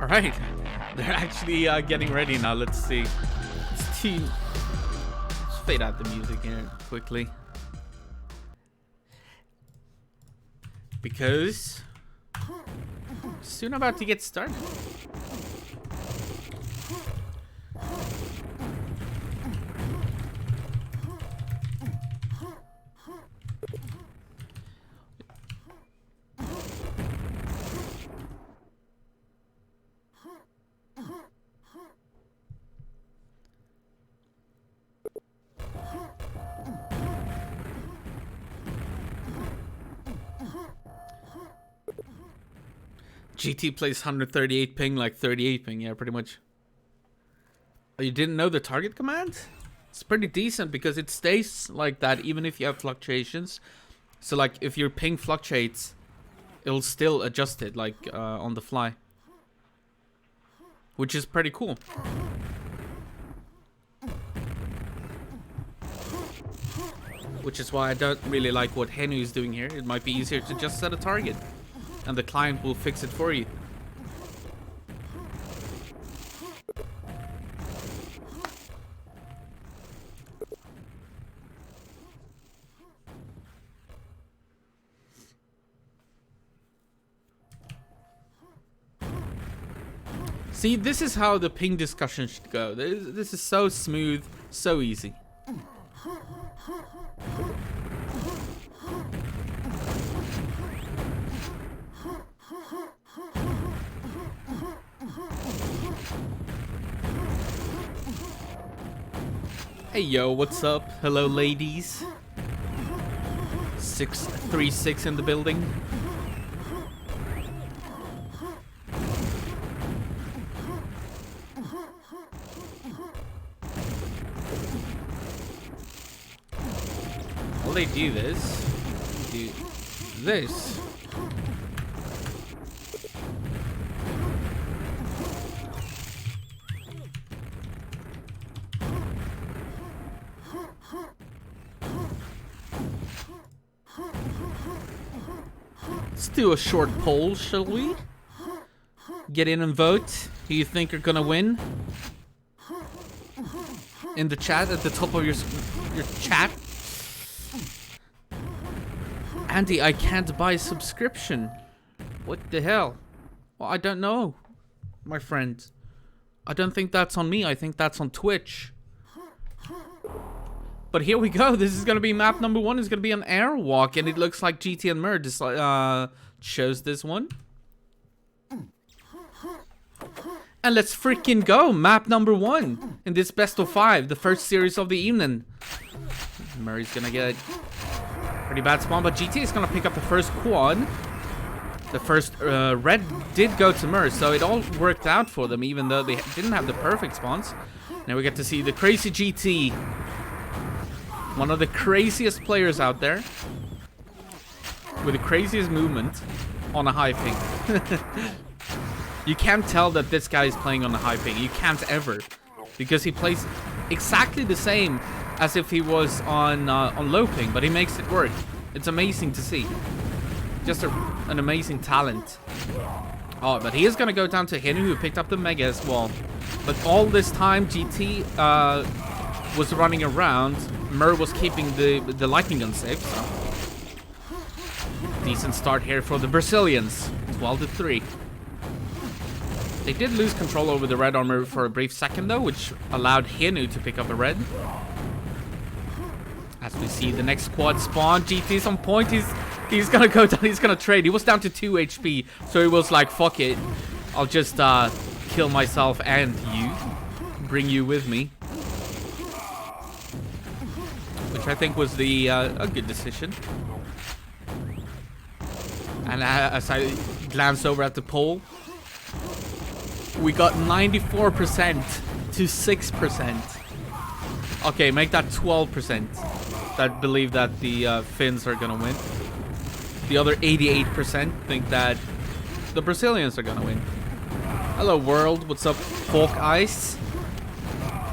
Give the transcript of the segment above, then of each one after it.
Alright, they're actually getting ready now. Let's see. Let's fade out the music here quickly. Because soon about to get started. GT plays 138 ping like 38 ping, yeah, pretty much. Oh, you didn't know the target command? It's pretty decent because it stays like that even if you have fluctuations. So like if your ping fluctuates, it'll still adjust it like on the fly. Which is pretty cool. Which is why I don't really like what HENU is doing here. It might be easier to just set a target and the client will fix it for you. See, this is how the ping discussion should go. This is so smooth, so easy. Hey yo, what's up? Hello ladies. 636 in the building. Well, they do this. Do this. Let's do a short poll, shall we? Get in and vote. Who you think are gonna win? In the chat at the top of your chat. Andy, I can't buy a subscription. What the hell? Well, I don't know, my friend. I don't think that's on me. I think that's on Twitch. But here we go. This is gonna be map number 1. It's gonna be an airwalk, and it looks like GT and Mer chose this one. And let's freaking go! Map number 1 in this best of 5, the first series of the evening. Murray's gonna get a pretty bad spawn, but GT is gonna pick up the first quad. The first red did go to Mur, so it all worked out for them, even though they didn't have the perfect spawns. Now we get to see the crazy GT. One of the craziest players out there. With the craziest movement on a high ping. You can't tell that this guy is playing on a high ping. You can't ever. Because he plays exactly the same as if he was on low ping. But he makes it work. It's amazing to see. Just an amazing talent. Oh, but he is going to go down to HENU, who picked up the Mega as well. But all this time, GT was running around. Mur was keeping the lightning gun safe. So. Decent start here for the Brazilians. 12-3. They did lose control over the red armor for a brief second though, which allowed HENU to pick up the red. As we see the next squad spawn, GT's on point. He's gonna go down. He's gonna trade. He was down to 2 HP, so he was like, "Fuck it, I'll just kill myself and you, bring you with me." Which I think was the a good decision. And as I glance over at the poll, we got 94% to 6%. Okay, make that 12% that believe that the Finns are gonna win. The other 88% think that the Brazilians are gonna win. Hello world, what's up, Folk Ice?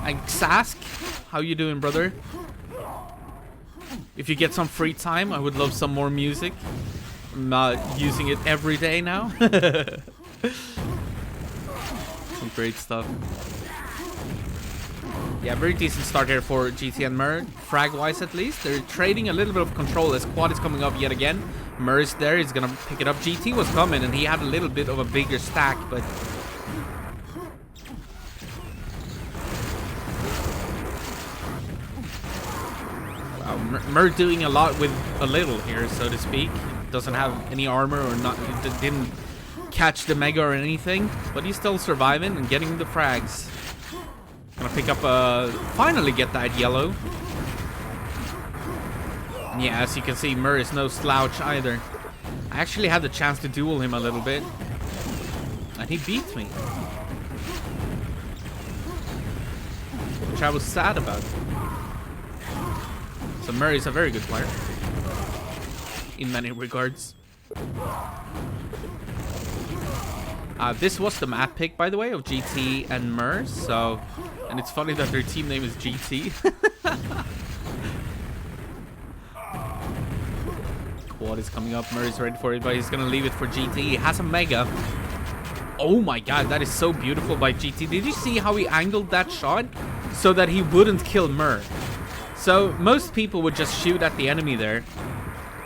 And Sask, how you doing, brother? If you get some free time, I would love some more music. I'm using it every day now. Some great stuff. Yeah, very decent start here for GT and Mur, frag-wise at least. They're trading a little bit of control as Quad is coming up yet again. Mur is there, he's gonna pick it up. GT was coming and he had a little bit of a bigger stack, but... Wow, Mur doing a lot with a little here, so to speak. Doesn't have any armor or not, didn't catch the Mega or anything, but he's still surviving and getting the frags. Gonna pick up, finally get that yellow. And yeah, as you can see, Mur is no slouch either. I actually had the chance to duel him a little bit. And he beat me. Which I was sad about. So Mur is a very good player. In many regards. This was the map pick, by the way, of GT and Mur, so... And it's funny that their team name is GT. Quad is coming up, Mur is ready for it, but he's gonna leave it for GT. He has a Mega. Oh my god, that is so beautiful by GT. Did you see how he angled that shot? So that he wouldn't kill Mur. So most people would just shoot at the enemy there.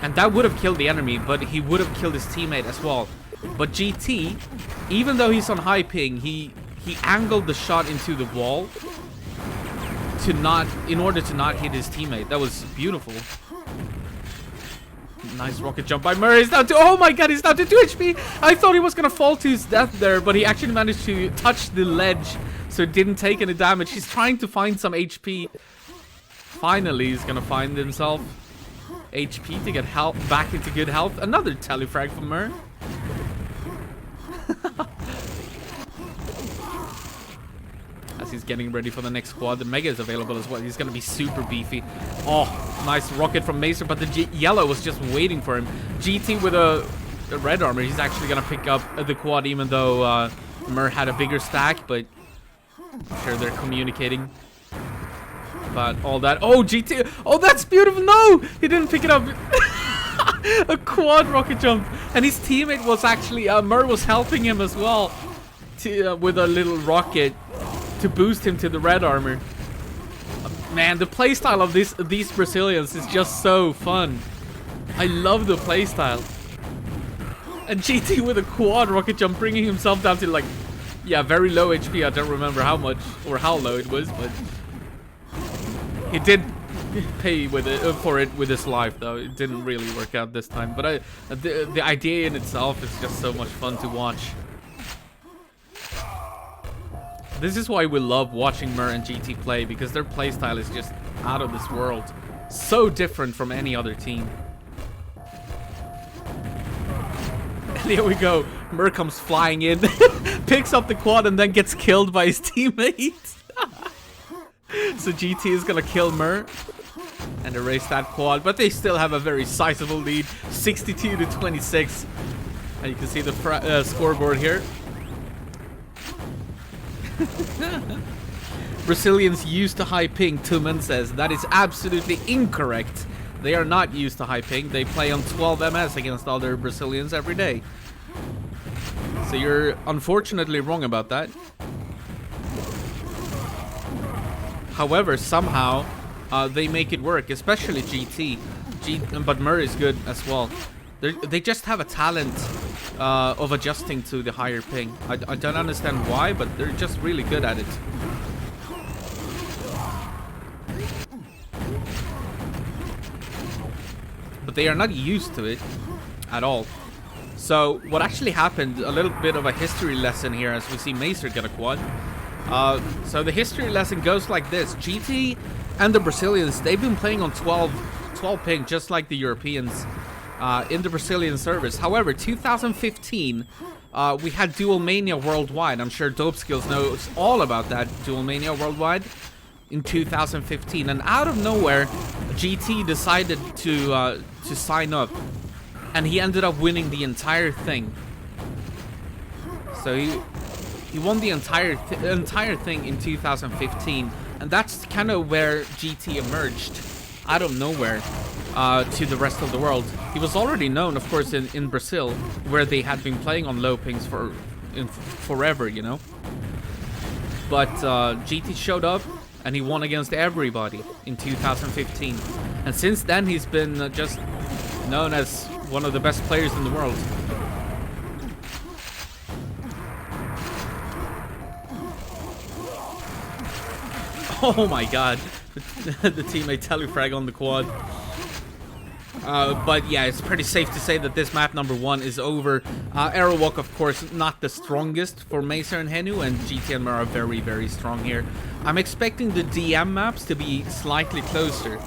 And that would have killed the enemy, but he would have killed his teammate as well. But GT, even though he's on high ping, he angled the shot into the wall in order to not hit his teammate. That was beautiful. Nice rocket jump by Murray. He's down to, oh my god, he's down to 2 HP. I thought he was gonna fall to his death there, but he actually managed to touch the ledge, so it didn't take any damage. He's trying to find some HP. Finally, he's gonna find himself HP to get health back into good health. Another telefrag from Mur. As he's getting ready for the next squad, the Mega is available as well. He's gonna be super beefy. Oh, nice rocket from Macer, but the yellow was just waiting for him. GT with a red armor, he's actually gonna pick up the quad, even though Mur had a bigger stack, but I'm sure they're communicating about all that. Oh, GT, oh, that's beautiful. No, he didn't pick it up. A quad rocket jump, and his teammate was actually Mur was helping him as well with a little rocket to boost him to the red armor. Man, the playstyle of these Brazilians is just so fun. I love the playstyle. And GT with a quad rocket jump, bringing himself down to, like, yeah, very low HP. I don't remember how much or how low it was, but he did pay with it for it with his life, though. It didn't really work out this time, but the idea in itself is just so much fun to watch. This is why we love watching Mur and GT play, because their playstyle is just out of this world. So different from any other team. And here we go. Mur comes flying in, picks up the quad, and then gets killed by his teammate. So GT is gonna kill Mur and erase that quad, but they still have a very sizable lead, 62 to 26. And you can see the scoreboard here. Brazilians used to high ping, Tumen says. That is absolutely incorrect. They are not used to high ping. They play on 12 MS against other Brazilians every day. So you're unfortunately wrong about that. However, somehow they make it work, especially GT. But Mur is good as well. They just have a talent of adjusting to the higher ping. I don't understand why, but they're just really good at it. But they are not used to it at all. So what actually happened, a little bit of a history lesson here as we see Macer get a quad. So the history lesson goes like this. GT and the Brazilians, they've been playing on 12 ping just like the Europeans. In the Brazilian servers. However, 2015, we had Dual Mania Worldwide. I'm sure Dope Skills knows all about that Dual Mania Worldwide in 2015. And out of nowhere, GT decided to sign up, and he ended up winning the entire thing. So he won the entire thing in 2015, and that's kind of where GT emerged out of nowhere. To the rest of the world. He was already known, of course, in Brazil, where they had been playing on low pings for forever, you know. but GT showed up and he won against everybody in 2015. And since then, he's been just known as one of the best players in the world. Oh my god, the teammate telefrag on the quad. But yeah, it's pretty safe to say that this map number 1 is over. Arrow Walk, of course, not the strongest for Macer and HENU, and GT and Mer are very, very strong here. I'm expecting the DM maps to be slightly closer.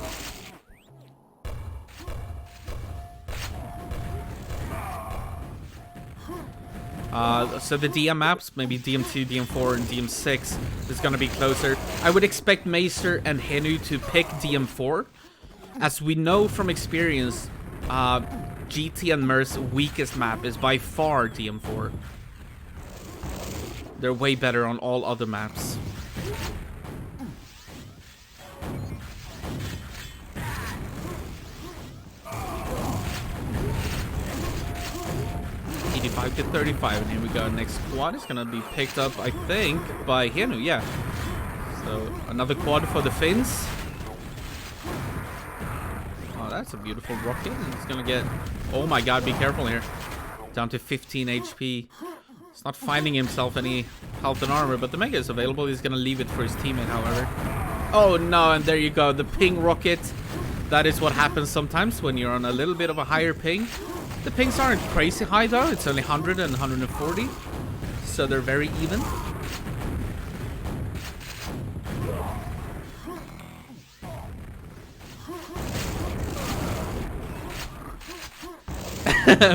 So the DM maps, maybe DM2, DM4, and DM6 is going to be closer. I would expect Macer and HENU to pick DM4. As we know from experience, GT and Mer's weakest map is by far DM4. They're way better on all other maps. To 35, and here we go. Next quad is gonna be picked up, I think, by HENU. Yeah. So another quad for the Finns. Oh, that's a beautiful rocket. And he's gonna get. Oh my god! Be careful here. Down to 15 HP. He's not finding himself any health and armor, but the mega is available. He's gonna leave it for his teammate, however. Oh no! And there you go. The ping rocket. That is what happens sometimes when you're on a little bit of a higher ping. The pings aren't crazy high though, it's only 100 and 140, so they're very even.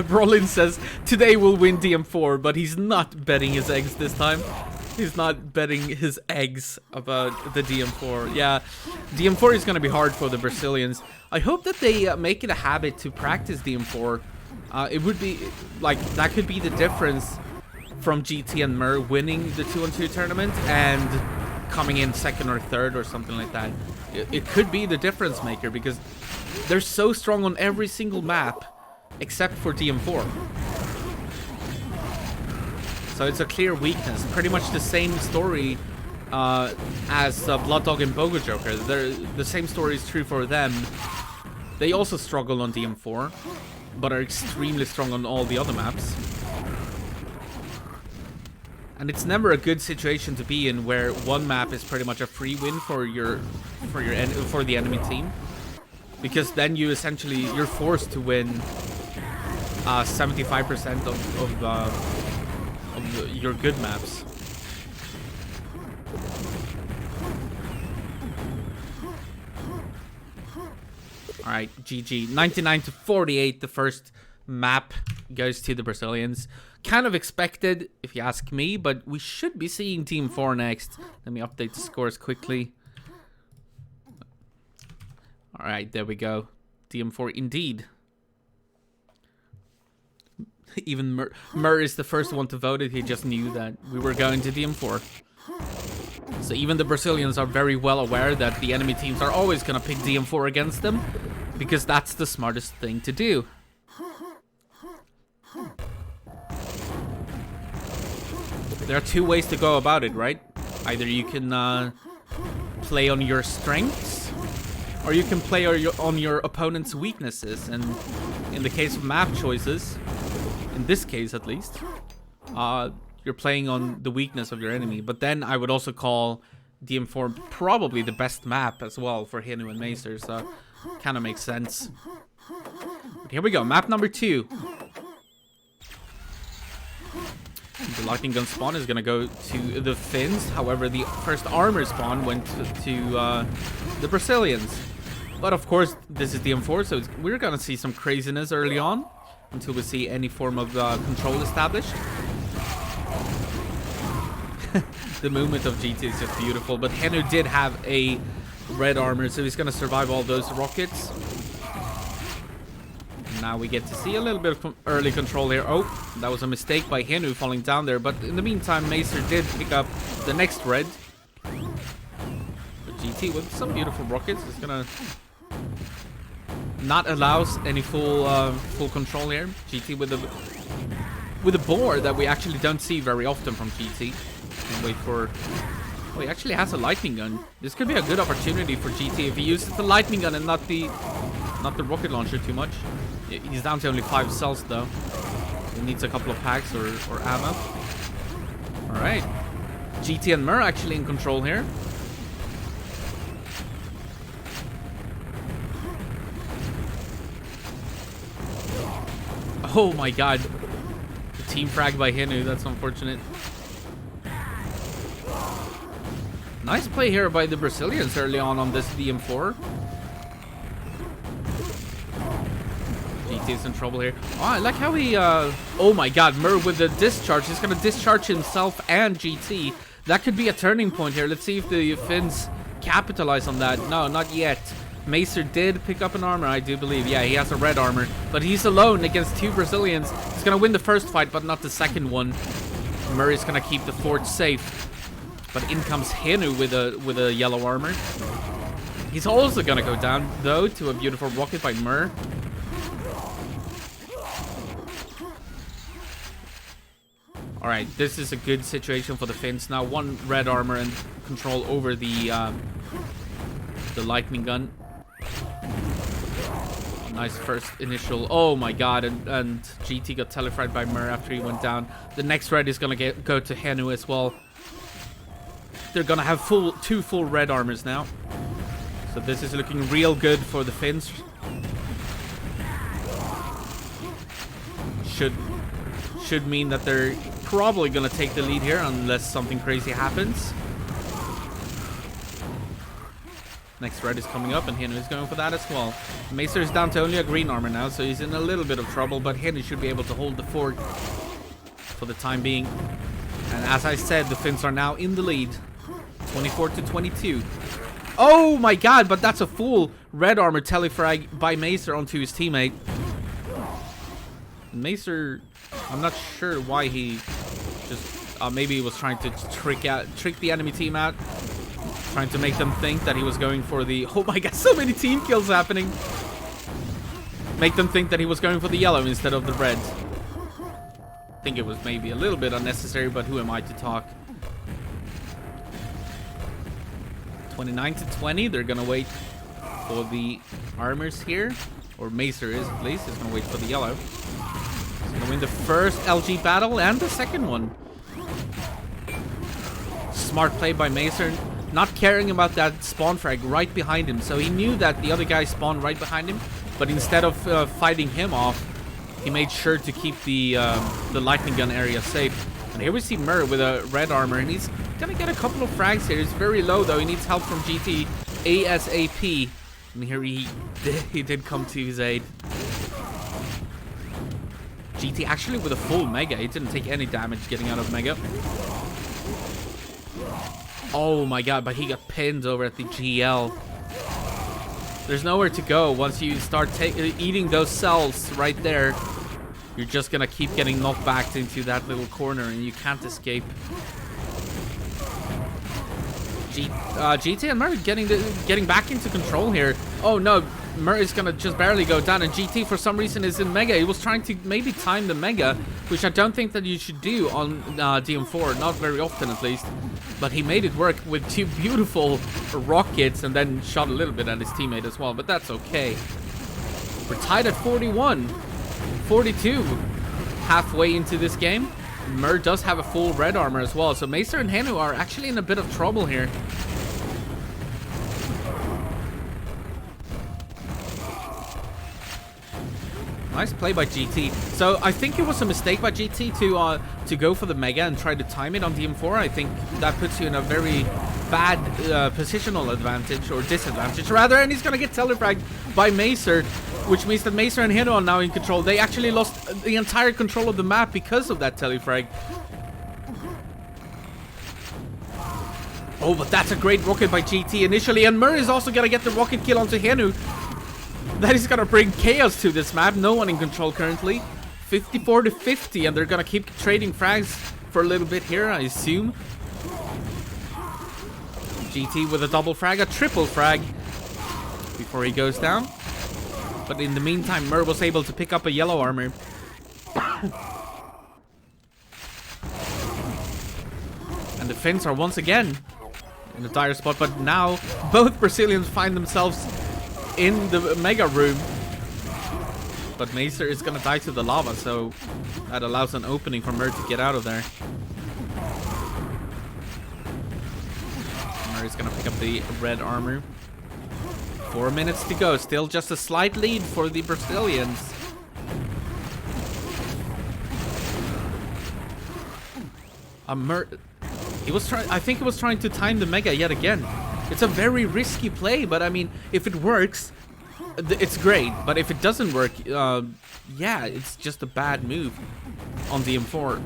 Brolin says, today we'll win DM4, but he's not betting his eggs this time. He's not betting his eggs about the DM4. Yeah, DM4 is going to be hard for the Brazilians. I hope that they make it a habit to practice DM4. It would be, like, that could be the difference from GT and Mer winning the 2-on-2 tournament and coming in second or third or something like that. It could be the difference maker because they're so strong on every single map except for DM4. So it's a clear weakness. Pretty much the same story as Blood Dog and Bogo Joker. The same story is true for them. They also struggle on DM4. But are extremely strong on all the other maps. And it's never a good situation to be in where one map is pretty much a free win for the enemy team, because then you're forced to win 75% of your good maps. Alright, GG. 99 to 48, the first map goes to the Brazilians. Kind of expected, if you ask me, but we should be seeing Team 4 next. Let me update the scores quickly. Alright, there we go. Team 4 indeed. Even Mur is the first one to vote it. He just knew that we were going to DM4. So even the Brazilians are very well aware that the enemy teams are always going to pick DM4 against them, because that's the smartest thing to do. There are two ways to go about it, right? Either you can play on your strengths, or you can play on your opponent's weaknesses. And in the case of map choices, in this case at least, you're playing on the weakness of your enemy. But then I would also call DM4 probably the best map as well for HENU and Macer, so kind of makes sense. But here we go, map number 2. The Lightning Gun spawn is going to go to the Finns. However, the first armor spawn went to the Brazilians. But of course, this is DM4, so we're going to see some craziness early on until we see any form of control established. The movement of GT is just beautiful, but HENU did have a red armor, so he's going to survive all those rockets. Now we get to see a little bit of early control here. Oh, that was a mistake by HENU falling down there, but in the meantime, Macer did pick up the next red. But GT with some beautiful rockets is going to not allow any full control here. GT with a board that we actually don't see very often from GT. Wait for Oh, he actually has a lightning gun. This could be a good opportunity for GT if he uses the lightning gun and not the rocket launcher too much. He's down to only 5 cells though. He needs a couple of packs or ammo. Alright. GT and Mur actually in control here. Oh my god. The team frag by HENU, that's unfortunate. Nice play here by the Brazilians early on this DM4. GT is in trouble here. Oh, I like how he, oh my god, Mur with the discharge. He's gonna discharge himself and GT. That could be a turning point here. Let's see if the Finns capitalize on that. No, not yet. Macer did pick up an armor, I do believe. Yeah, he has a red armor. But he's alone against 2 Brazilians. He's gonna win the first fight, but not the second one. Murray's gonna keep the fort safe. But in comes HENU with a yellow armor. He's also gonna go down, though, to a beautiful rocket by Mur. Alright, this is a good situation for the Finns. Now 1 red armor and control over the lightning gun. Nice first initial. Oh my god, and GT got telefried by Mur after he went down. The next red is gonna go to HENU as well. They're gonna have 2 full red armors now. So this is looking real good for the Finns. Should mean that they're probably gonna take the lead here unless something crazy happens. Next red is coming up and HENU is going for that as well. Macer is down to only a green armor now, so he's in a little bit of trouble, but HENU should be able to hold the fort for the time being. And as I said, the Finns are now in the lead. 24-22. Oh my god, but that's a full red armor telefrag by Macer onto his teammate. Macer, I'm not sure why he just maybe he was trying to trick the enemy team out, trying to make them think that he was going for the, oh my god, so many team kills happening. Make them think that he was going for the yellow instead of the red. I think it was maybe a little bit unnecessary, but who am I to talk? 29-20, they're gonna wait for the armors here, or Macer is at least. He's gonna wait for the yellow. He's gonna win the first LG battle and the second one. Smart play by Macer, not caring about that spawn frag right behind him. So he knew that the other guy spawned right behind him, but instead of fighting him off, he made sure to keep the lightning gun area safe. And here we see Mur with a red armor, and he's gonna get a couple of frags here. He's very low though. He needs help from GT ASAP. And here he did come to his aid. GT actually with a full mega. He didn't take any damage getting out of mega. Oh my god, but he got pinned over at the GL. There's nowhere to go once you start eating those cells right there. You're just gonna keep getting knocked back into that little corner and you can't escape. GT and Mur getting back into control here. Oh no, Mur is gonna just barely go down, and GT for some reason is in mega. He was trying to maybe time the mega, which I don't think that you should do on DM4, not very often at least. But he made it work with 2 beautiful rockets and then shot a little bit at his teammate as well, but that's okay. We're tied at 41-42 halfway into this game. Mur does have a full red armor as well, so Macer and HENU are actually in a bit of trouble here. Nice play by GT. So I think it was a mistake by GT to go for the mega and try to time it on DM4. I think that puts you in a very bad positional advantage, or disadvantage rather, and he's gonna get telefragged by Macer, which means that Macer and HENU are now in control. They actually lost the entire control of the map because of that telefrag. Oh, but that's a great rocket by GT initially, and Mur is also gonna get the rocket kill onto HENU. That is gonna bring chaos to this map. No one in control currently. 54-50, and they're gonna keep trading frags for a little bit here, I assume. GT with a double frag, a triple frag before he goes down. But in the meantime, Mur was able to pick up a yellow armor. And the Finns are once again in a dire spot. But now both Brazilians find themselves in the mega room. But Macer is gonna die to the lava, so that allows an opening for Mer to get out of there. Mer is gonna pick up the red armor. 4 minutes to go. Still just a slight lead for the Brazilians. I think he was trying to time the mega yet again. It's a very risky play, but I mean, if it works, it's great. But if it doesn't work, yeah, it's just a bad move on the M4.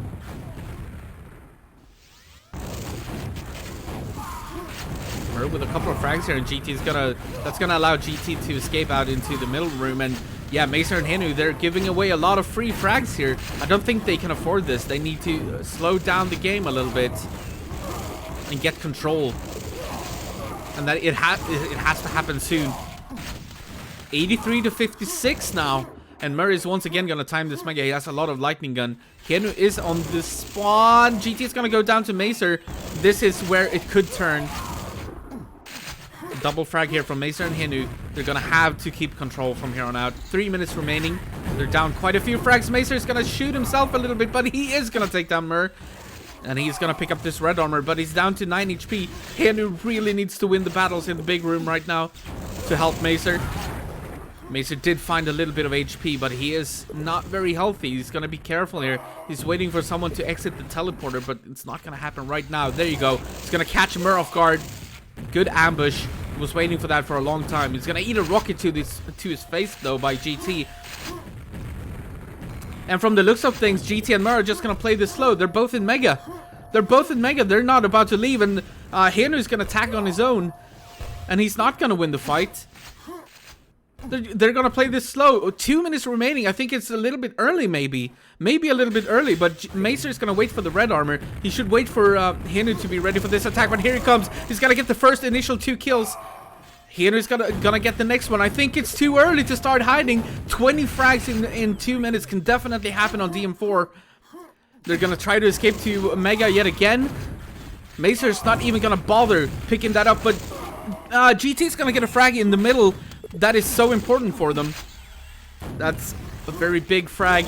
With a couple of frags here, and GT is that's gonna allow GT to escape out into the middle room. And yeah, Macer and HENU, they're giving away a lot of free frags here. I don't think they can afford this. They need to slow down the game a little bit and get control, and that it has to happen soon. 83 to 56 now, and Murray is once again gonna time this mega. He has a lot of lightning gun. HENU is on the spawn. GT is gonna go down to Macer. This is where it could turn. Double frag here from Macer and HENU. They're gonna have to keep control from here on out. 3 minutes remaining. They're down quite a few frags. Macer is gonna shoot himself a little bit, but he is gonna take down Mer. And he's gonna pick up this red armor, but he's down to 9 HP. HENU really needs to win the battles in the big room right now to help Macer. Macer did find a little bit of HP, but he is not very healthy. He's gonna be careful here. He's waiting for someone to exit the teleporter, but it's not gonna happen right now. There you go. He's gonna catch Mer off guard. Good ambush. He was waiting for that for a long time. He's gonna eat a rocket to his face though by GT. And from the looks of things, GT and Mer are just gonna play this slow. They're both in mega. They're not about to leave, and HENU is gonna attack on his own, and he's not gonna win the fight. They're gonna play this slow. 2 minutes remaining. I think it's a little bit early, maybe a little bit early, but Macer is gonna wait for the red armor. He should wait for HENU to be ready for this attack, but here he comes. He's gonna get the first initial 2 kills. HENU is gonna get the next one. I think it's too early to start hiding. 20 frags in 2 minutes can definitely happen on DM4. They're gonna try to escape to Mega yet again. Macer's not even gonna bother picking that up, but GT's gonna get a frag in the middle. That is so important for them. That's a very big frag.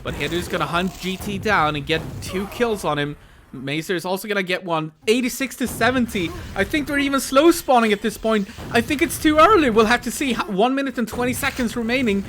But HENU's gonna hunt GT down and get 2 kills on him. Macer is also gonna get one. 86 to 70. I think they're even slow spawning at this point. I think it's too early. We'll have to see. 1 minute and 20 seconds remaining.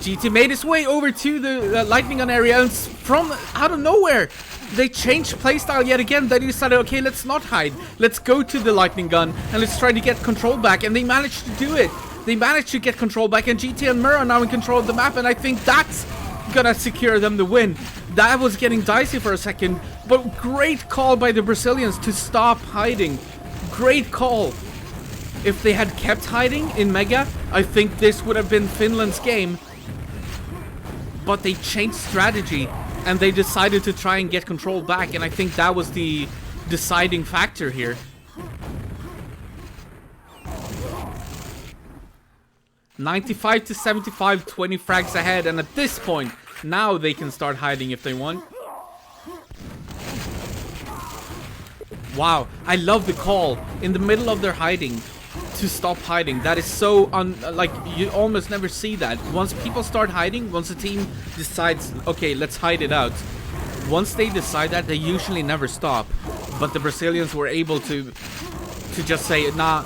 GT made his way over to the lightning gun area, and from out of nowhere, they changed playstyle yet again. They decided, okay, let's not hide. Let's go to the lightning gun and let's try to get control back. And they managed to do it. They managed to get control back, and GT and Mer are now in control of the map, and I think that's gonna secure them the win. That was getting dicey for a second, but great call by the Brazilians to stop hiding. Great call. If they had kept hiding in Mega, I think this would have been Finland's game. But they changed strategy, and they decided to try and get control back, and I think that was the deciding factor here. $95 to 75, 20 frags ahead, and at this point, now they can start hiding if they want. Wow, I love the call in the middle of their hiding to stop hiding. That is so like, you almost never see that. Once people start hiding, once a team decides, okay, let's hide it out, once they decide that, they usually never stop. But the Brazilians were able to just say, nah,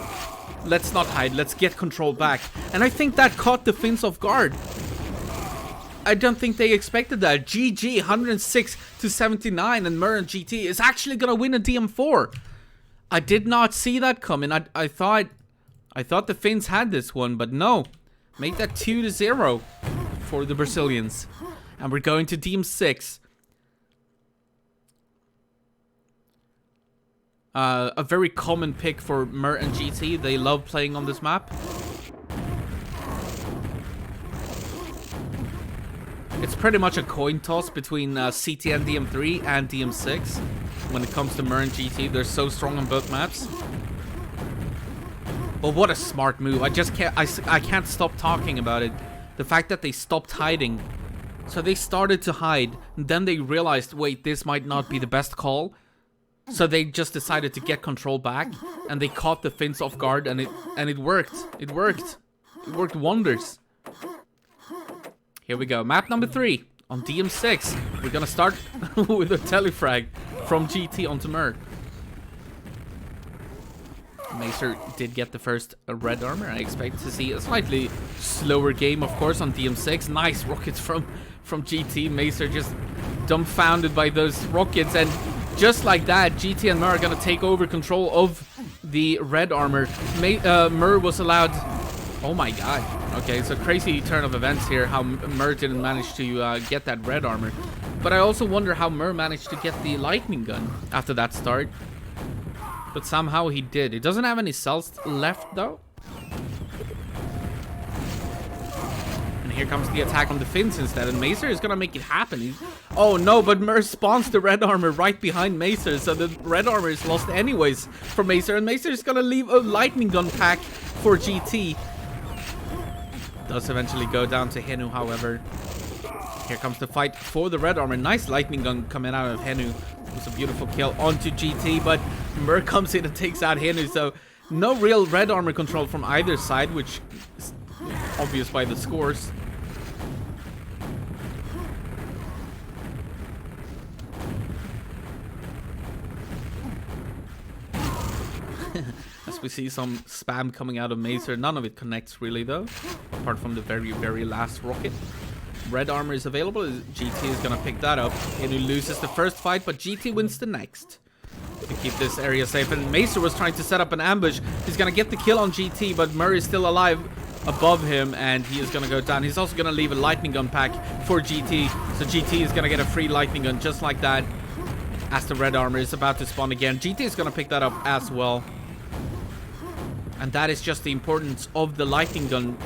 let's not hide, let's get control back. And I think that caught the Finns off guard. I don't think they expected that. GG, 106 to 79, and Mer and GT is actually gonna win a DM4. I did not see that coming. I thought the Finns had this one, but no. Make that 2-0 for the Brazilians. And we're going to DM6. A very common pick for Mer and GT. They love playing on this map. It's pretty much a coin toss between CTN DM3 and DM6 when it comes to Mer and GT. They're so strong on both maps. But what a smart move. I can't stop talking about it. The fact that they stopped hiding. So they started to hide, and then they realized, wait, this might not be the best call. So they just decided to get control back, and they caught the Finns off guard, and it worked. It worked. It worked wonders. Here we go. Map number 3 on DM6. We're gonna start with a telefrag from GT onto Mer. Macer did get the first red armor. I expect to see a slightly slower game, of course, on DM6. Nice rockets from GT. Macer just dumbfounded by those rockets, and just like that, GT and Mer are gonna take over control of the red armor. Mer was allowed... Oh my god. Okay, it's a crazy turn of events here, how Mer didn't manage to get that red armor. But I also wonder how Mer managed to get the lightning gun after that start. But somehow he did. He doesn't have any cells left, though. And here comes the attack on the Finns instead. And Macer is going to make it happen. Oh, no, but Mer spawns the red armor right behind Macer. So the red armor is lost anyways for Macer. And Macer is going to leave a lightning gun pack for GT. Does eventually go down to HENU, however. Here comes the fight for the red armor. Nice lightning gun coming out of HENU. It was a beautiful kill onto GT, but Mer comes in and takes out HENU, so no real red armor control from either side, which is obvious by the scores. As we see some spam coming out of Macer, none of it connects really though, apart from the very last rocket. Red armor is available. GT is gonna pick that up. HENU loses the first fight, but GT wins the next to keep this area safe. And Macer was trying to set up an ambush. He's gonna get the kill on GT, but Murray is still alive above him, and he is gonna go down. He's also gonna leave a lightning gun pack for GT, so GT is gonna get a free lightning gun just like that. As the red armor is about to spawn again, GT is gonna pick that up as well. And that is just the importance of the lightning gun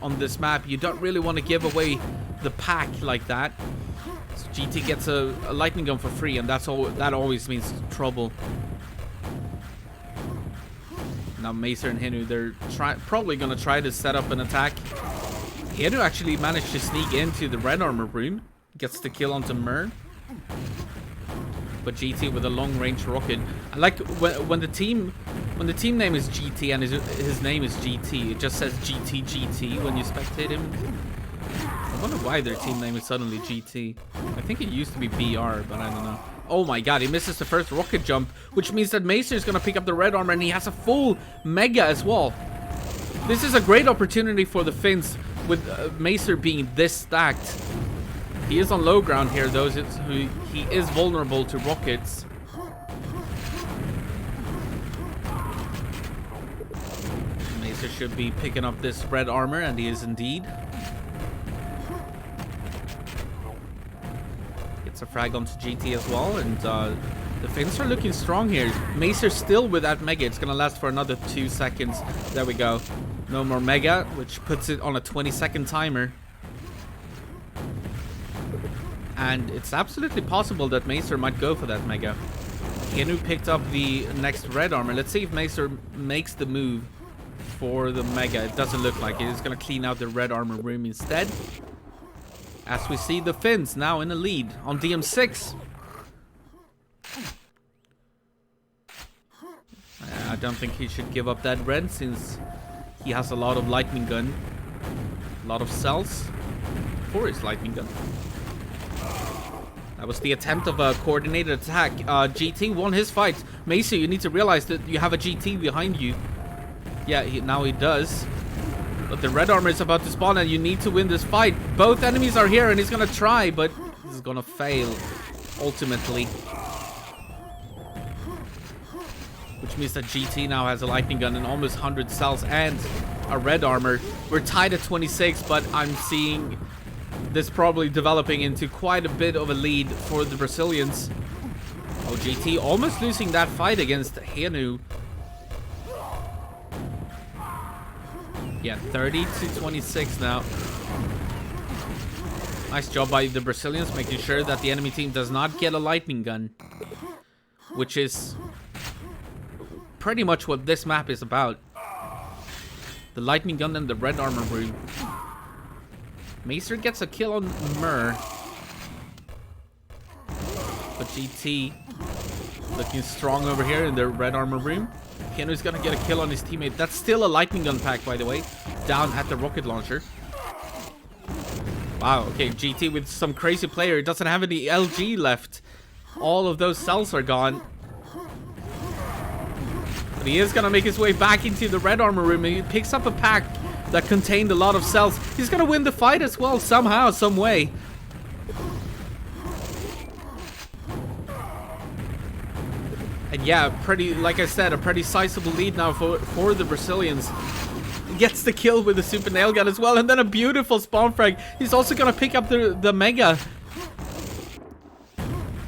on this map. You don't really want to give away the pack like that. So GT gets a lightning gun for free, and that always means trouble. Now Macer and HENU, they're probably gonna try to set up an attack. HENU actually managed to sneak into the red armor room, gets the kill onto Mer. But GT with a long range rocket. I like when the team name is GT and his name is GT. It just says GT when you spectate him. I wonder why their team name is suddenly GT. I think it used to be BR, but I don't know. Oh my god, he misses the first rocket jump, which means that Macer is gonna pick up the red armor, and he has a full mega as well. This is a great opportunity for the Finns with Macer being this stacked. He is on low ground here, though. He is vulnerable to rockets. Macer should be picking up this red armor, and he is indeed. Gets a frag onto GT as well, and the Finns are looking strong here. Macer still with that mega. It's gonna last for another 2 seconds. There we go. No more mega, which puts it on a 20-second timer. And it's absolutely possible that Macer might go for that mega. HENU picked up the next red armor. Let's see if Macer makes the move for the mega. It doesn't look like it. It's going to clean out the red armor room instead. As we see the Finns now in the lead on DM6. I don't think he should give up that red, since he has a lot of lightning gun. A lot of cells for his lightning gun. That was the attempt of a coordinated attack. GT won his fight. Macer, you need to realize that you have a GT behind you. Yeah, now he does. But the red armor is about to spawn, and you need to win this fight. Both enemies are here, and he's gonna try, but he's gonna fail ultimately. Which means that GT now has a lightning gun and almost 100 cells and a red armor. We're tied at 26, but I'm seeing this probably developing into quite a bit of a lead for the Brazilians. Oh, GT almost losing that fight against HENU. Yeah, 30 to 26 now. Nice job by the Brazilians, making sure that the enemy team does not get a lightning gun. Which is pretty much what this map is about. The lightning gun and the red armor room. Macer gets a kill on Mer. But GT Looking strong over here in the red armor room. HENU's gonna get a kill on his teammate. That's still a lightning gun pack, by the way. Down at the rocket launcher. Wow, okay, GT with some crazy player. It doesn't have any LG left. All of those cells are gone. But he is gonna make his way back into the red armor room, and he picks up a pack that contained a lot of cells. He's gonna win the fight as well, somehow, some way. And yeah, like I said, a pretty sizable lead now for the Brazilians. Gets the kill with the super nail gun as well, and then a beautiful spawn frag. He's also gonna pick up the mega.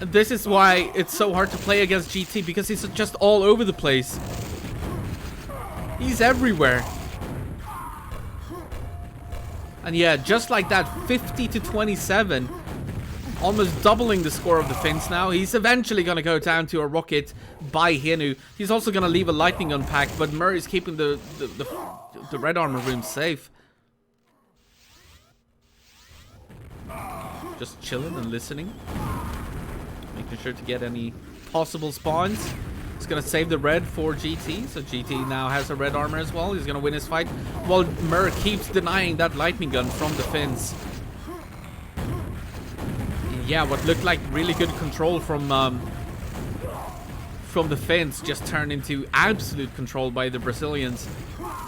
This is why it's so hard to play against GT, because he's just all over the place. He's everywhere. And yeah, just like that, 50 to 27. Almost doubling the score of the Finns now. He's eventually going to go down to a rocket by HENU. He's also going to leave a lightning gun pack, but Murray's keeping the red armor room safe. Just chilling and listening. Making sure to get any possible spawns. He's going to save the red for GT. So GT now has a red armor as well. He's going to win his fight. While Murray keeps denying that lightning gun from the Finns. Yeah, what looked like really good control from the Finns just turned into absolute control by the Brazilians,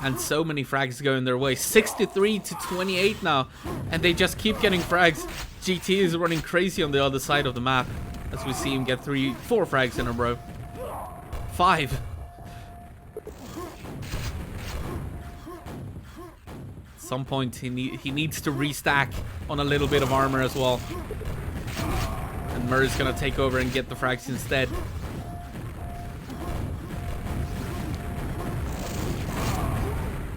and so many frags going their way. 63 to 28 now, and they just keep getting frags. GT is running crazy on the other side of the map, as we see him get 4 frags in a row. 5. At some point he needs to restack on a little bit of armor as well. And Murray's gonna take over and get the frags instead.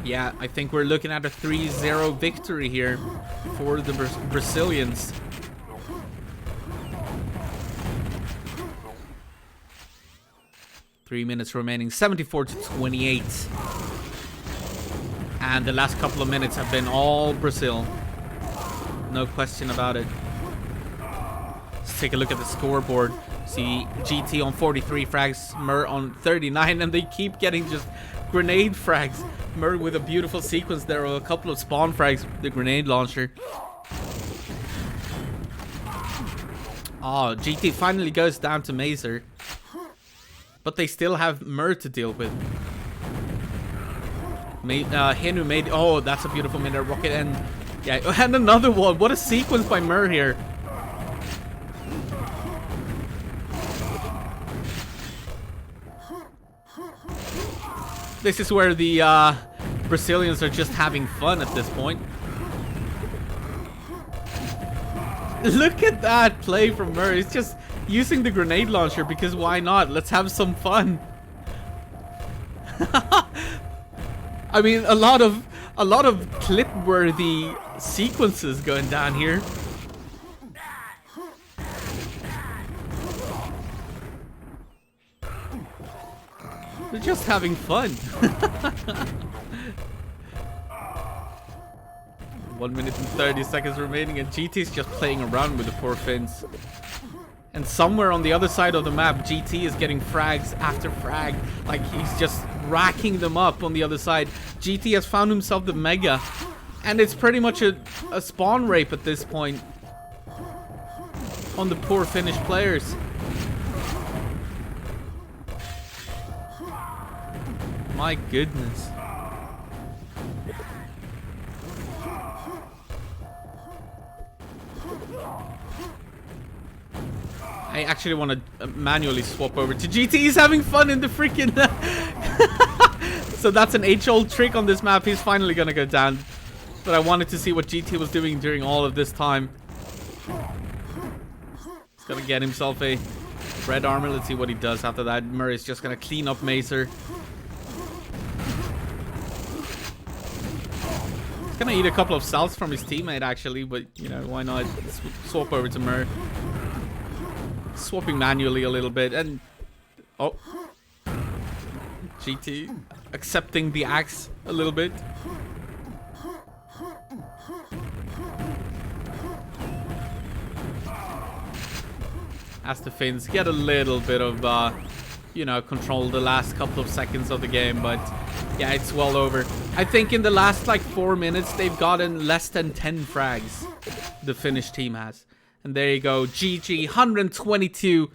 Yeah, I think we're looking at a 3-0 victory here for the Brazilians. Three minutes remaining, 74 to 28. And the last couple of minutes have been all Brazil. No question about it. Let's take a look at the scoreboard. See GT on 43 frags, Mur on 39, and they keep getting just grenade frags. Mur with a beautiful sequence there of a couple of spawn frags with the grenade launcher. Oh, GT finally goes down to Mazer. But they still have Mur to deal with. HENU made... Oh, that's a beautiful mid rocket. And yeah, and another one. What a sequence by Mur here. This is where the Brazilians are just having fun at this point. Look at that play from Mur. He's just using the grenade launcher because why not? Let's have some fun. I mean, a lot of clip-worthy sequences going down here. They're just having fun. 1 minute and 30 seconds remaining, and GT's just playing around with the poor Finns. And somewhere on the other side of the map, GT is getting frags after frag. Like, he's just racking them up on the other side. GT has found himself the mega. And it's pretty much a spawn rape at this point on the poor Finnish players. My goodness. I actually want to manually swap over to GT. He's having fun in the freaking... So that's an age-old trick on this map. He's finally gonna go down. But I wanted to see what GT was doing during all of this time. He's gonna get himself a red armor. Let's see what he does after that. Murray's just gonna clean up Mazer. He's gonna eat a couple of cells from his teammate, actually. But, you know, why not swap over to Mur. Swapping manually a little bit, and oh, GT accepting the axe a little bit. as the Finns get a little bit of, you know, control the last couple of seconds of the game. But yeah, it's well over. I think in the last like 4 minutes, they've gotten less than 10 frags. The Finnish team has. And there you go. GG. 122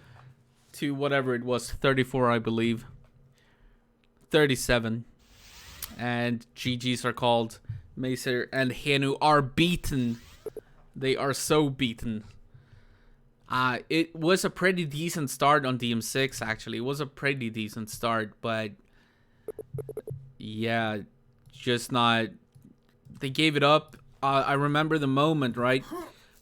to whatever it was. 34, I believe. 37. And GGs are called. Macer and HENU are beaten. They are so beaten. It was a pretty decent start on DM6, actually. It was a pretty decent start, but yeah, just not... They gave it up. I remember the moment, right?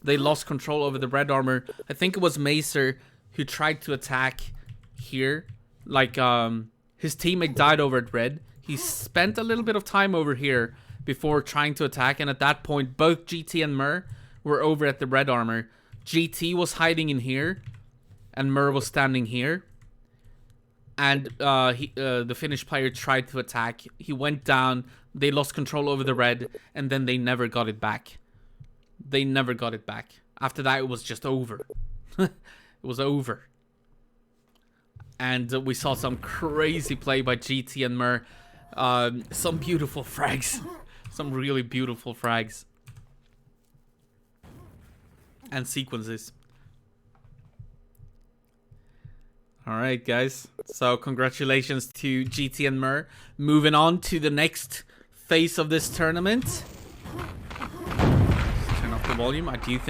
They lost control over the red armor. I think it was Macer who tried to attack here. Like, his teammate died over at red. He spent a little bit of time over here before trying to attack, and at that point, both GT and Mer were over at the red armor. GT was hiding in here, and Mer was standing here. And the Finnish player tried to attack. He went down. They lost control over the red, and then they never got it back. They never got it back. After that, it was just over. It was over. And we saw some crazy play by GT and Mer. Some beautiful frags. Some really beautiful frags. And sequences. Alright, guys. So, congratulations to GT and Mer. Moving on to the next phase of this tournament. Turn off the volume. I do think